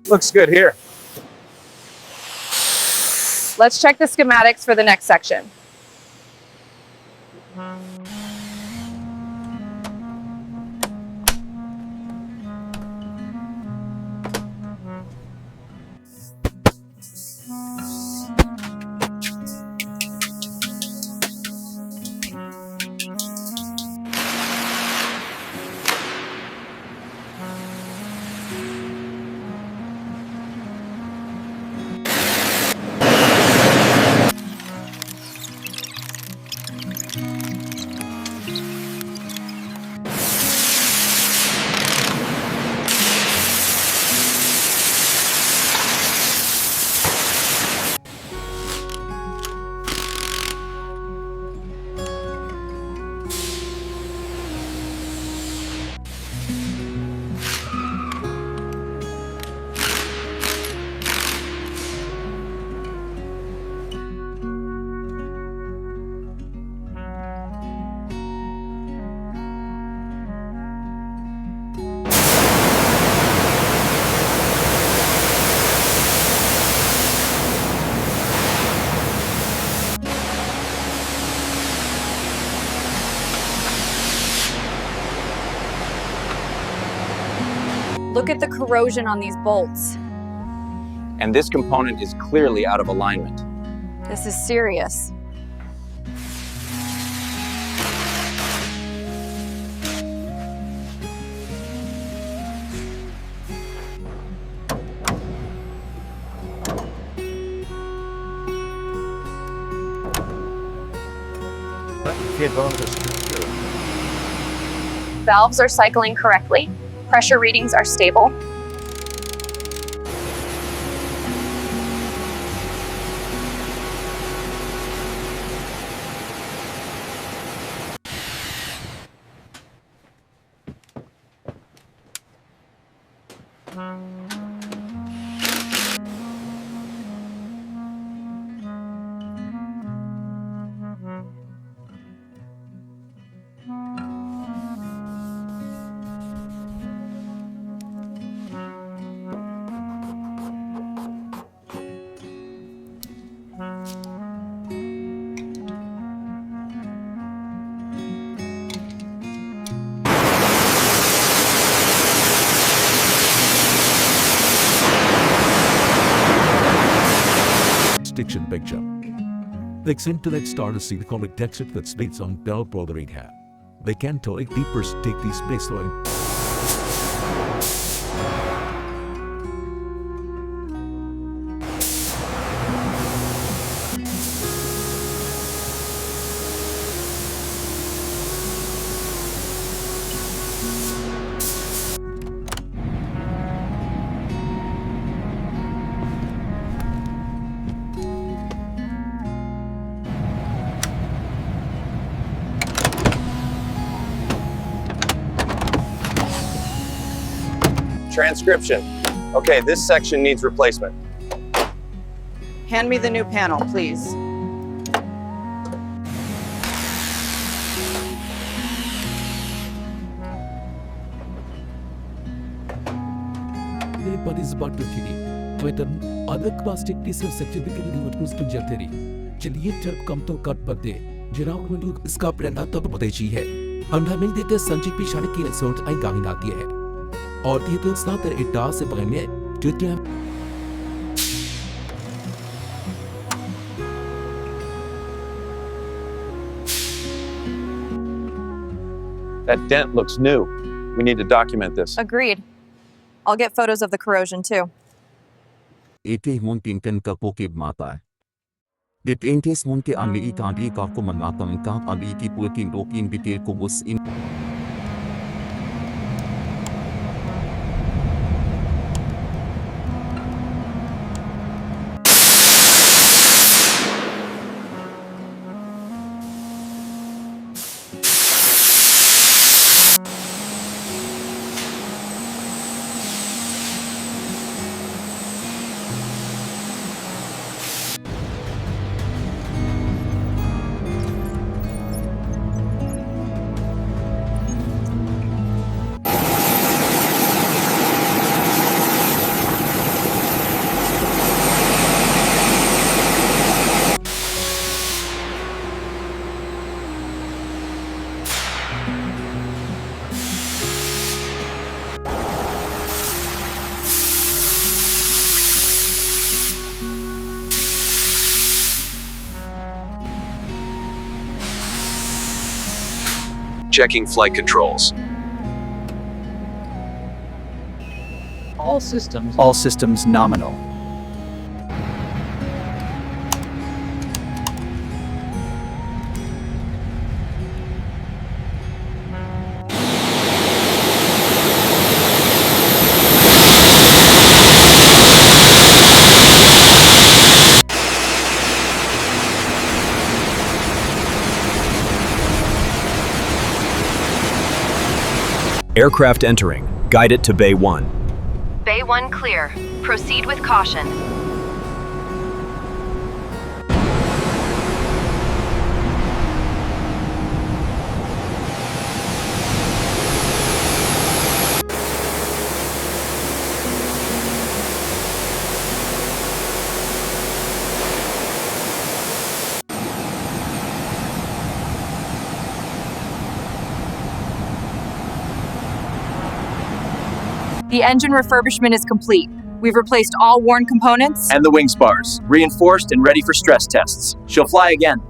Looks good here. Let's check the schematics for the next section. Look at the corrosion on these bolts. And this component is clearly out of alignment. This is serious. Valves are cycling correctly. Pressure readings are stable. Stitch picture. The internet started to see the correct texture that states on Bell Brothering hat. They can tell it deeper take these space line. Transcription. Okay, this section needs replacement. Hand me the new panel, please. But is about to TV. Twitter, other plastic pieces certificate what was to Jateri. चलिए जब कम तो cut पते जिराव में लोग इसका प्रेरणा तब बतेची है अंधा मिल देते संजीव पिछाड़े की रिसोर्ट आई गामी लाती है और ये तो स्नातर इट्टा से पहले Twitter That dent looks new. We need to document this. Agreed. I'll get photos of the corrosion too. Ete muntinten ka pokib mata. Dit entes munte anli itandi ka kumanatang ka aliti putin okin bitir kubus in. Checking flight controls. All systems nominal. Aircraft entering. Guide it to Bay 1. Bay 1 clear. Proceed with caution. The engine refurbishment is complete. We've replaced all worn components And the wing spars, reinforced and ready for stress tests. She'll fly again.